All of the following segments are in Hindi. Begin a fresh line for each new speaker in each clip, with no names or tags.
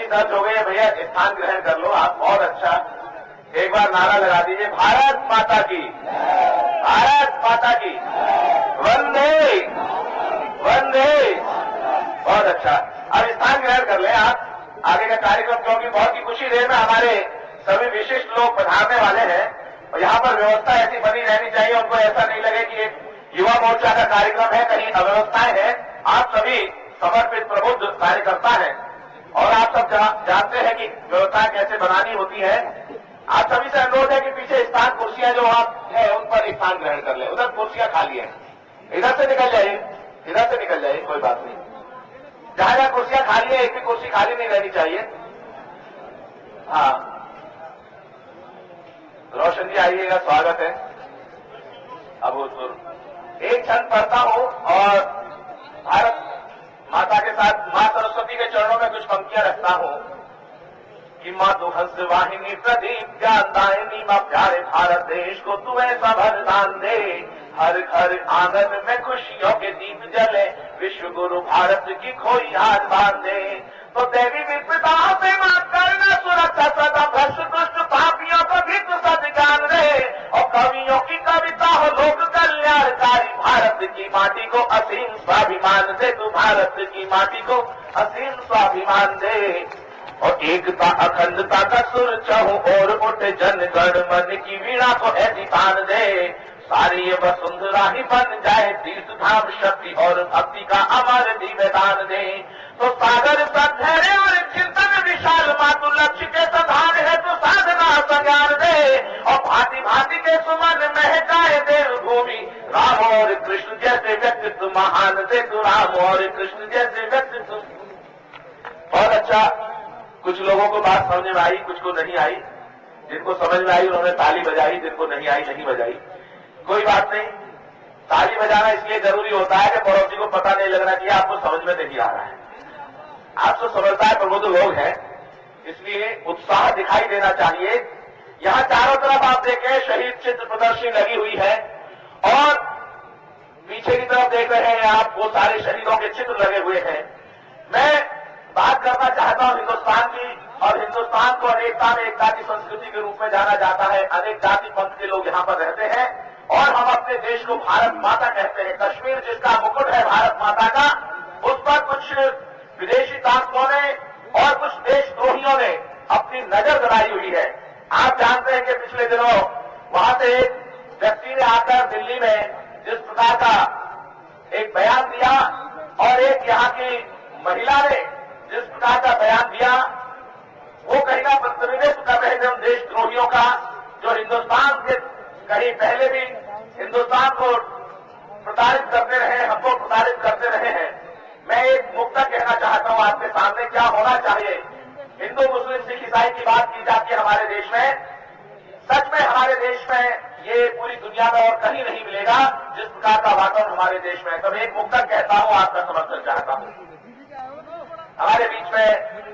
दर्ज हो गई है भैया, स्थान ग्रहण कर लो आप। बहुत अच्छा, एक बार नारा लगा दीजिए, भारत माता की, भारत माता की, वंदे वंदे। बहुत अच्छा, अब स्थान ग्रहण कर लें आप। आगे का कार्यक्रम, क्योंकि बहुत ही खुशी देर में हमारे सभी विशिष्ट लोग पधारने वाले हैं और यहाँ पर व्यवस्था ऐसी बनी रहनी चाहिए, उनको ऐसा नहीं लगे कि एक युवा मोर्चा का कार्यक्रम है, कहीं अव्यवस्थाएं हैं। आप सभी समर्पित प्रबुद्ध कार्यकर्ता हैं और आप सब जानते हैं कि व्यवस्थाएं कैसे बनानी होती है। आप सभी से अनुरोध है कि पीछे स्थान कुर्सियां जो आप है उन पर स्थान ग्रहण कर ले। उधर कुर्सियां खाली हैं, इधर से निकल जाइए, इधर से निकल जाइए, कोई बात नहीं। जहां जहां कुर्सियां खाली है, एक भी कुर्सी खाली नहीं रहनी चाहिए। हाँ, रोशन जी आइएगा, स्वागत है। अब एक क्षण पढ़ता हूं और भारत माता के साथ मां सरस्वती के चरणों में कुछ पंक्तियां रखता हूं कि मां तू हंस वाहिनी प्रदीप ज्ञानदायिनी, मां प्यारे भारत देश को तू ऐसा वरदान दे, हर घर आंगन में खुशियों के दीप जले, विश्व गुरु भारत की खोई आज बांधे। तो देवी विपदा से मां करना सुरक्षा सदा, भ्रष्ट दुष्ट पापियों को भी तू सद्ज्ञान रहे, और कवियों की कविता हो लोक कल्याणकारी, भारत की माटी को असीम स्वाभिमान दे तू, भारत की माटी को असीम स्वाभिमान दे। और एकता अखंडता का सुर चाहूं और उठे, जन गण मन की वीणा को ऐसी तान दे, सारी ये वसुंधरा ही बन जाए तीर्थ धाम, शक्ति और भक्ति का अमर दिव्यदान दे। तो सागर सधैर्य और चिंतन विशाल, मातु लक्ष्य के सधान है तो साधना संज्ञान दे, और भांति भांति के सुमन महकाए देव भूमि, राम और कृष्ण जैसे व्यक्तित्व महान दे तू, राम और कृष्ण जैसे व्यक्तित्व। बहुत अच्छा, कुछ लोगों को बात समझ में आई, कुछ को नहीं आई। जिनको समझ में आई उन्होंने ताली बजाई, जिनको नहीं आई नहीं बजाई, कोई बात नहीं। ताली बजाना इसलिए जरूरी होता है कि पड़ोसी को पता नहीं लगना चाहिए आपको समझ में नहीं आ रहा है। आप तो समझदार प्रबुद्ध लोग हैं, इसलिए उत्साह दिखाई देना चाहिए। यहाँ चारों तरफ आप देखें शहीद चित्र प्रदर्शनी लगी हुई है और पीछे की तरफ देख रहे हैं आप, वो सारे शहीदों के चित्र लगे हुए हैं। मैं बात करना चाहता हूं हिंदुस्तान की, और हिंदुस्तान को अनेकता में एकता की संस्कृति के रूप में जाना जाता है। अनेक जाति पंथ के लोग यहाँ पर रहते हैं और हम अपने देश को भारत माता कहते हैं। कश्मीर जिसका मुकुट है भारत माता का, उस पर कुछ विदेशी ताकतों ने और कुछ देशद्रोहियों ने अपनी नजर गड़ाई हुई है। आप जानते हैं कि पिछले दिनों वहां से एक व्यक्ति ने आकर दिल्ली में जिस प्रकार का एक बयान दिया और एक यहाँ की महिला ने जिस प्रकार का बयान दिया, वो कहीं का प्रतिनिधित्व कर रहे थे उन देशद्रोहियों का जो हिंदुस्तान से कहीं पहले भी हिंदुस्तान को प्रताड़ित करते रहे, हमको प्रताड़ित करते रहे हैं। मैं एक मुद्दा कहना चाहता हूं आपके सामने, क्या होना चाहिए। हिंदू मुस्लिम सिख ईसाई की बात की जाती है हमारे देश में, सच में हमारे देश में ये पूरी दुनिया में और कहीं नहीं मिलेगा जिस प्रकार का वातावरण हमारे देश में है। तब एक मुद्दा कहता हूं, आपका समर्थन चाहता हूं। हमारे बीच में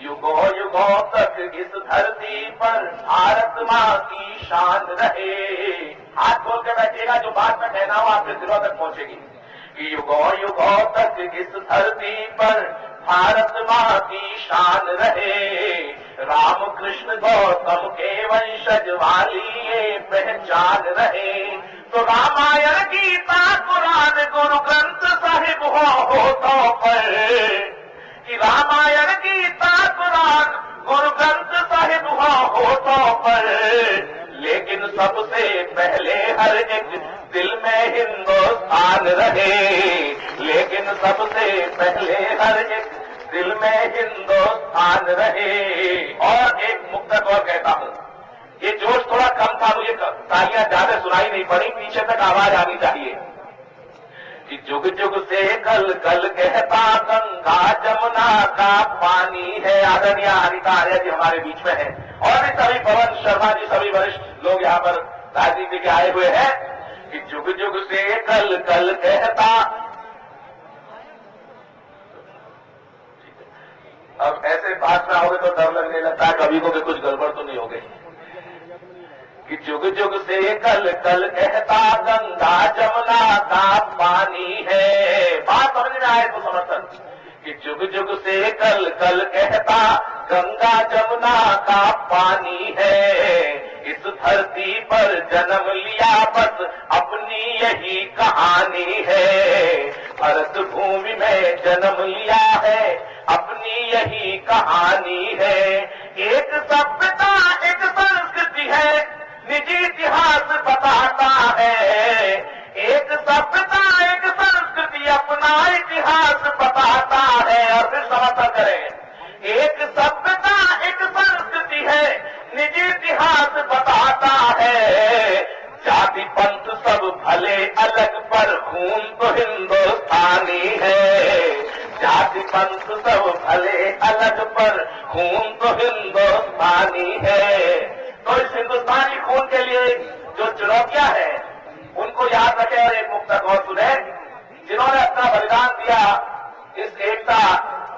युगों युगों तक इस धरती पर भारत माँ की शान रहे। हाथ खोल के बैठिएगा, जो बात में कहना हो आपके दिलों तक पहुंचेगी। कि युगों युगों तक इस धरती पर भारत माँ की शान रहे, राम कृष्ण गौतम के वंशज वाली ये पहचान रहे। तो रामायण गीता कुरान गुरु ग्रंथ साहिब हो तो पर, कि रामायण गीता कुरान गुरु ग्रंथ साहिब हो तो पर, लेकिन सबसे पहले हर एक दिल में हिंदुस्तान रहे, लेकिन सबसे पहले हर एक दिल में हिंदुस्तान रहे। और एक मुक्तक और कहता हूं, ये जोश थोड़ा कम था, मुझे तालियां ज्यादा सुनाई नहीं पड़ी, पीछे तक आवाज आनी चाहिए। कि जुग जुग से कल कल कहता गंगा जमुना का पानी है। आदरणीय हरिता आर्य जी हमारे बीच में है और भी सभी पवन शर्मा जी, सभी वरिष्ठ लोग यहाँ पर राजनीति के आए हुए हैं। कि जुग जुग से कल कल कहता, अब ऐसे बात में आओगे तो डर लगने लगता है कभी को कि कुछ गड़बड़ तो नहीं हो गई। कि जुग जुग से कल कल कहता गंगा जमुना का पानी है। बात समझ में आए तो समर्थन कि जुग जुग से कल कल कहता गंगा जमुना का पानी है। इस धरती पर जन्म लिया बस अपनी यही कहानी है। भरत भूमि में जन्म लिया है अपनी यही कहानी है। एक सभ्यता एक संस्कृति है निजी इतिहास बताता है। एक सभ्यता एक संस्कृति अपना इतिहास बताता है। और फिर समर्थन करें, एक सभ्यता एक संस्कृति है निजी इतिहास बताता है। जाति पंथ सब भले अलग पर खून तो हिंदुस्तानी है। जाति पंथ सब भले अलग पर खून तो हिंदुस्तानी है। तो इस हिंदुस्तानी खून के लिए जो चुनौतियां हैं उनको याद रखें। और एक मुक्तक और सुने, जिन्होंने अपना बलिदान दिया इस एकता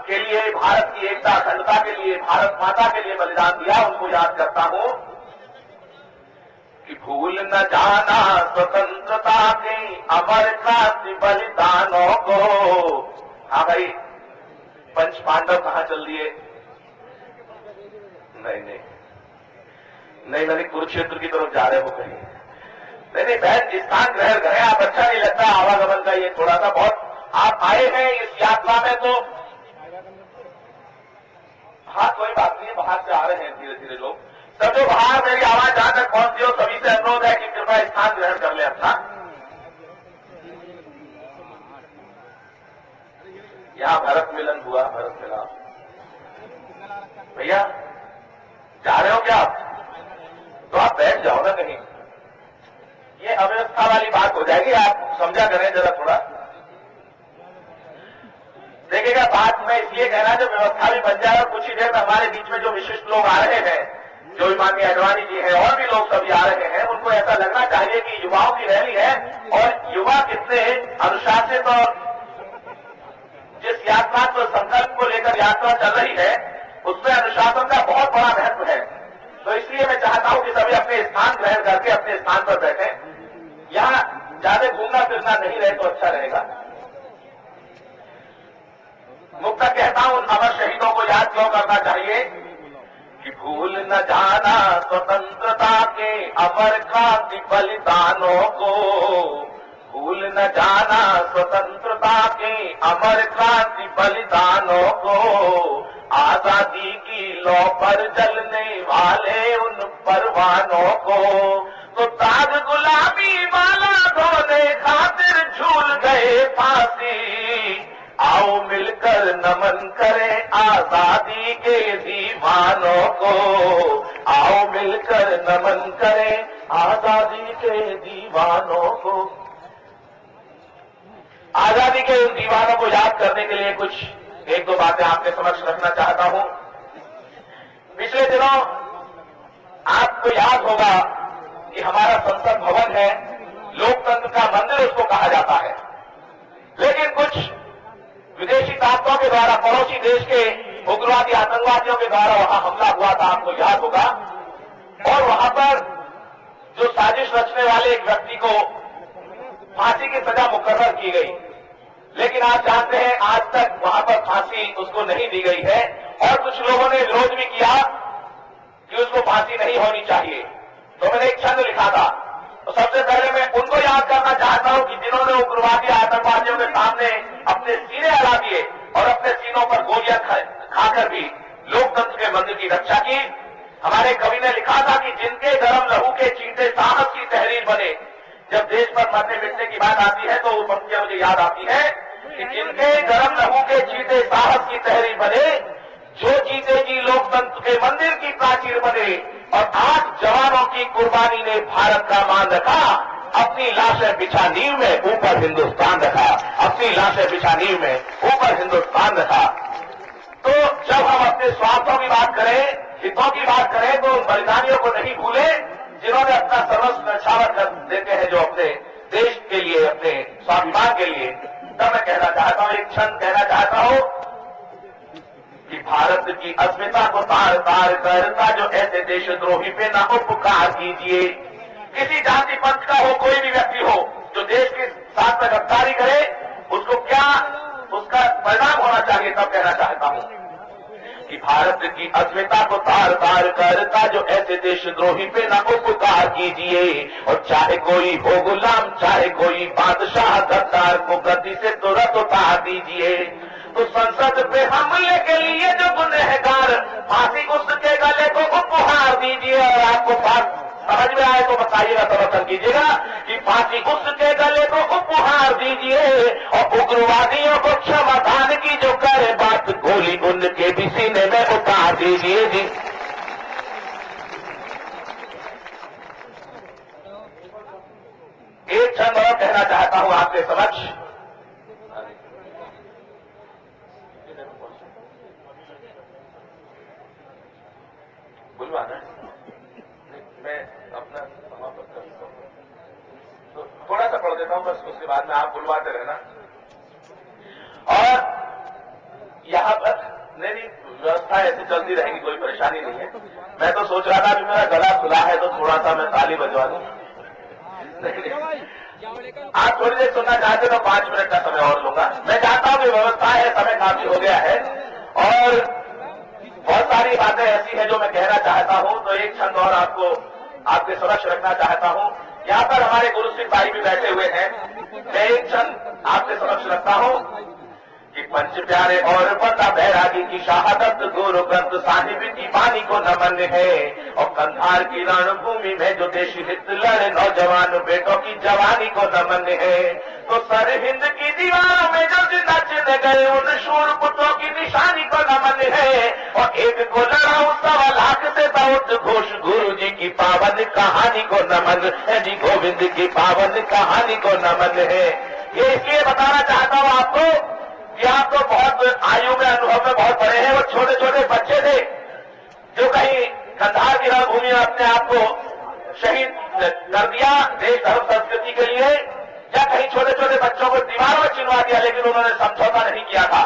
के लिए, भारत की एकता अखंडता के लिए, भारत माता के लिए बलिदान दिया, उनको याद करता हूं कि भूल न जाना स्वतंत्रता के अमर क्रांति बलिदानों को। हाँ भाई, पंच पांडव कहां चल दिए? नहीं, मैंने कुरुक्षेत्र की तरफ जा रहे हो कहीं? नहीं, बहन स्थान ग्रहण करें आप। अच्छा नहीं लगता आवागमन का ये थोड़ा सा बहुत। आप आए हैं इस यात्रा में तो हाँ कोई बात नहीं, बाहर से आ रहे हैं धीरे धीरे लोग सब। जो बाहर मेरी आवाज जहां तक पहुंचती हो सभी से अनुरोध है कि कृपया स्थान ग्रहण कर ले अपना। यहां भरत मिलन हुआ, भरत मिलन। भैया जा रहे हो क्या आप? तो आप बैठ जाओ ना कहीं। ये अव्यवस्था वाली बात हो जाएगी, आप समझा करें जरा थोड़ा। देखिएगा, बात मैं इसलिए कह रहा, जो व्यवस्था भी बन जाए और कुछ ही देर में हमारे बीच में जो विशिष्ट लोग आ रहे हैं, जो माननीय अडवाणी जी हैं और भी लोग सभी आ रहे हैं, उनको ऐसा लगना चाहिए कि युवाओं की रैली है और युवा कितने अनुशासित और जिस यात्रा को संकल्प को लेकर यात्रा चल रही है उसमें अनुशासन का बहुत बड़ा महत्व है। तो इसलिए मैं चाहता हूं कि सभी अपने स्थान ग्रहण करके अपने स्थान पर बैठें। यहां ज्यादा घूमना फिरना नहीं रहे तो अच्छा रहेगा। मुक्ता कहता हूं, अमर शहीदों को याद क्यों करना चाहिए कि भूल न जाना स्वतंत्रता के अमर क्रांति बलिदानों को। भूल न जाना स्वतंत्रता के अमर क्रांति बलिदानों को। आजादी की लौ पर जलने वाले उन परवानों को। तो दाग गुलाबी वाला धोने खातिर झूल गए फांसी। आओ मिलकर नमन करें आजादी के दीवानों को। आओ मिलकर नमन करें आजादी के दीवानों को। आजादी के उन दीवानों को याद करने के लिए कुछ एक दो बातें आपके समक्ष रखना चाहता हूं। पिछले दिनों आपको याद होगा कि हमारा संसद भवन है, लोकतंत्र का मंदिर उसको कहा जाता है, लेकिन कुछ विदेशी ताकतों के द्वारा, पड़ोसी देश के उग्रवादी आतंकवादियों के द्वारा वहां हमला हुआ था, आपको याद होगा। और वहां पर जो साजिश रचने वाले एक व्यक्ति को फांसी की सजा मुकर्रर की गई, लेकिन आप जानते हैं आज तक वहां पर फांसी उसको नहीं दी गई है। और कुछ लोगों ने विरोध भी किया कि उसको फांसी नहीं होनी चाहिए। तो मैंने एक छंद लिखा था। तो सबसे पहले मैं उनको याद करना चाहता हूं कि जिन्होंने उग्रवादी आतंकवादियों के सामने अपने सीने अड़ा दिए और अपने सीनों पर गोलियां खाकर भी लोकतंत्र के मंदिर की रक्षा की। हमारे कवि ने लिखा था कि जिनके गरम लहू के चींटे साहस की तहरीर बने। जब देश पर मरने मिटने की बात आती है तो वो पंक्तियां मुझे याद आती है कि जिनके गरम लहू के चींटे साहस की तहरीर बने, जो जीतेगी लोकतंत्र के मंदिर की प्राचीर बने। और 8 जवानों की कुर्बानी ने भारत का मान रखा, अपनी लाशें बिछा नींव में ऊपर हिंदुस्तान रखा। अपनी लाशें बिछा नींव में ऊपर हिंदुस्तान रखा। तो जब हम अपने स्वार्थों की बात करें, हितों की बात करें, तो उन बलिदानियों को नहीं भूले जिन्होंने अपना सर्वस्व न्यौछावर कर देते हैं, जो अपने देश के लिए, अपने स्वाभिमान के लिए। तब मैं कहना चाहता हूं, एक क्षण कहना चाहता हूं कि भारत की अस्मिता को तार तार करता जो ऐसे देशद्रोही पे ना उपकार कीजिए। किसी जाति पंथ का हो, कोई भी व्यक्ति हो, जो देश के साथ में गद्दारी करे उसको क्या उसका परिणाम होना चाहिए, तब कहना चाहता हूं कि भारत की अस्मिता को तार तार करता जो ऐसे देशद्रोही पे न उपकार कीजिए, और चाहे कोई हो गुलाम चाहे कोई बादशाह गद्दार को गद्दी से तुरंत उतार दीजिए। तो संसद पे हमले के लिए जो गुनहगार फांसी उसके गले को उपहार दीजिए। और आपको बात समझ में आए तो बताइएगा, समर्थन कीजिएगा कि फांसी उसके गले को उपहार दीजिए, और उग्रवादियों को क्षमादान की जो करे बात गोली उनके भी सीने में उतार दीजिए। जी एक क्षण और कहना चाहता हूं आपके समक्ष, बुलवाना मैं अपना समापन कर सकता हूं, तो थोड़ा सा पढ़ देता हूं बस, उसके बाद में आप बुलवाते रहना। और यहां पर मेरी व्यवस्था ऐसे चलती रहेगी, कोई परेशानी नहीं है। मैं तो सोच रहा था कि मेरा गला खुला है तो थोड़ा सा मैं ताली बजवा दूं। आप थोड़ी देर सुनना चाहते तो 5 मिनट का समय और लूंगा। मैं चाहता हूं कि व्यवस्था है, समय काफी हो गया है और बहुत सारी बातें ऐसी हैं जो मैं कहना चाहता हूं, तो एक क्षण और आपको आपके समक्ष रखना चाहता हूं। यहां पर हमारे गुरु सिंह भाई भी बैठे हुए हैं, मैं एक क्षण आपके समक्ष रखता हूं कि पंच प्यारे और बंदा बैरागी की शहादत गुरु ग्रंथ साहिब की वाणी को नमन है, और कंधार की रणभूमि में जो देश हित लड़े नौजवान बेटों की जवानी को नमन है। तो सरहिंद की दीवारों में जो जिंदा चिन्ह गए उन शूर पुत्रों की निशानी को नमन है, और एक को लड़ाऊ 1.25 लाख से बहुत घोष गुरु जी की पावन कहानी को नमन है। जी गोविंद की पावन कहानी को नमन है। ये इसलिए बताना चाहता हूं आपको कि आप तो बहुत आयु में अनुभव में बहुत बड़े हैं। वो छोटे छोटे बच्चे थे जो कहीं कंधार की रणभूमि में अपने आप को शहीद कर दिया देश धर्म संस्कृति के लिए, या कहीं छोटे छोटे बच्चों को दीवारों में चिनवा दिया, लेकिन उन्होंने समझौता नहीं किया था।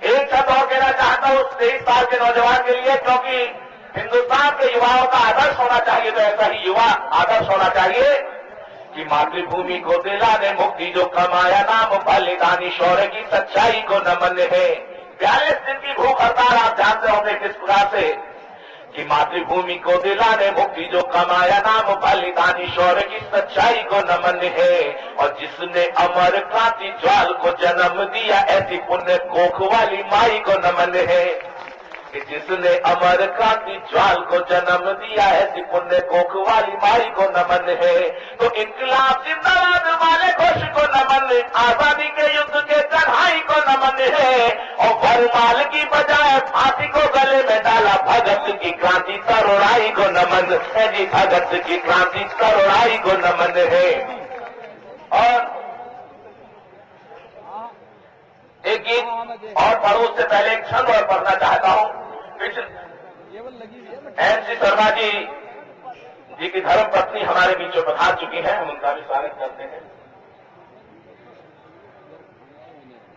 एक शब्द और कहना चाहता हूं 23 साल के नौजवान के लिए, क्योंकि हिंदुस्तान के युवाओं का आदर्श होना चाहिए, तो ऐसा ही युवा आदर्श होना चाहिए कि मातृभूमि को दिलाने मुक्ति जो कमाया नाम बलिदानी शौर्य की सच्चाई को नमन है। 42 दिन की भूख हड़ताल आप जानते होंगे किस प्रकार से, कि मातृभूमि को दिलाने मुक्ति जो कमाया नाम बलिदानी शौर्य की सच्चाई को नमन है, और जिसने अमर क्रांति ज्वाल को जन्म दिया ऐसी पुण्य कोख वाली माई को नमन है, कि जिसने अमर क्रांति ज्वाल को जन्म दिया ऐसी पुण्य कोख वाली माई को नमन है। तो इनकलाब जिंदाबाद वाले घोष को नमन, आजादी के युद्ध के कन्हाई को नमन है, और वरमाल की बजाय फांसी को गले में डाला भगत की क्रांति तरुणाई को नमन है। जी भगत की क्रांति तरुणाई को नमन है। और एक गीत और पढ़ो, उससे पहले एक छंद और पढ़ना चाहता हूं। एन.सी. शर्मा जी की धर्म पत्नी हमारे बीच में पधार चुकी हैं, हम उनका भी स्वागत करते हैं।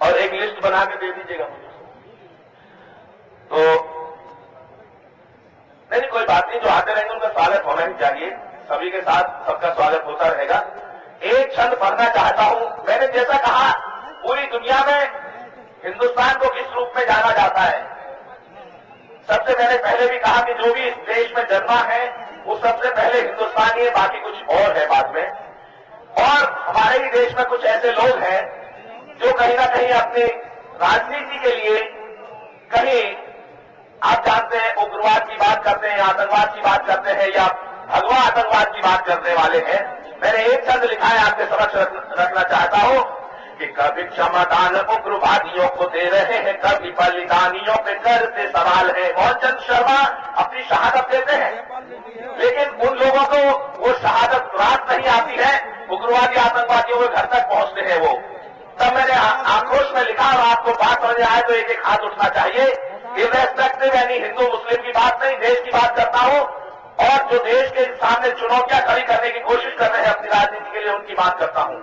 और एक लिस्ट बना के दे दीजिएगा मुझे। तो नहीं कोई बात नहीं, जो आते रहेंगे उनका स्वागत होना ही चाहिए, सभी के साथ सबका स्वागत होता रहेगा। एक छंद पढ़ना चाहता हूं। मैंने जैसा कहा पूरी दुनिया में हिंदुस्तान को किस रूप में जाना जाता है, सबसे मैंने पहले भी कहा कि जो भी इस देश में जन्मा है वो सबसे पहले हिंदुस्तानी है, बाकी कुछ और है बाद में। और हमारे ही देश में कुछ ऐसे लोग हैं जो कहीं ना कहीं अपनी राजनीति के लिए कहीं आप जानते हैं उग्रवाद की बात करते हैं, आतंकवाद की बात करते हैं, या भगवा आतंकवाद की बात करने वाले हैं। मैंने एक शब्द लिखा है आपके समक्ष रखना चाहता हूं कि कभी क्षमादान उग्रवादियों को दे रहे हैं, कभी बलिदानियों पे करते सवाल है। मोहनचंद शर्मा अपनी शहादत देते हैं, लेकिन उन लोगों को वो शहादत रात नहीं आती है, उग्रवादी आतंकवादियों के घर तक पहुंचते हैं वो। तब मैंने आक्रोश में लिखा, और आपको बात समझ आए तो एक एक हाथ उठना चाहिए। इर्रेस्पेक्टिव यानी हिंदू मुस्लिम की बात नहीं, देश की बात करता हूं, और जो देश के सामने चुनौतियां खड़ी करने की कोशिश कर रहे हैं अपनी राजनीति के लिए, उनकी बात करता हूं।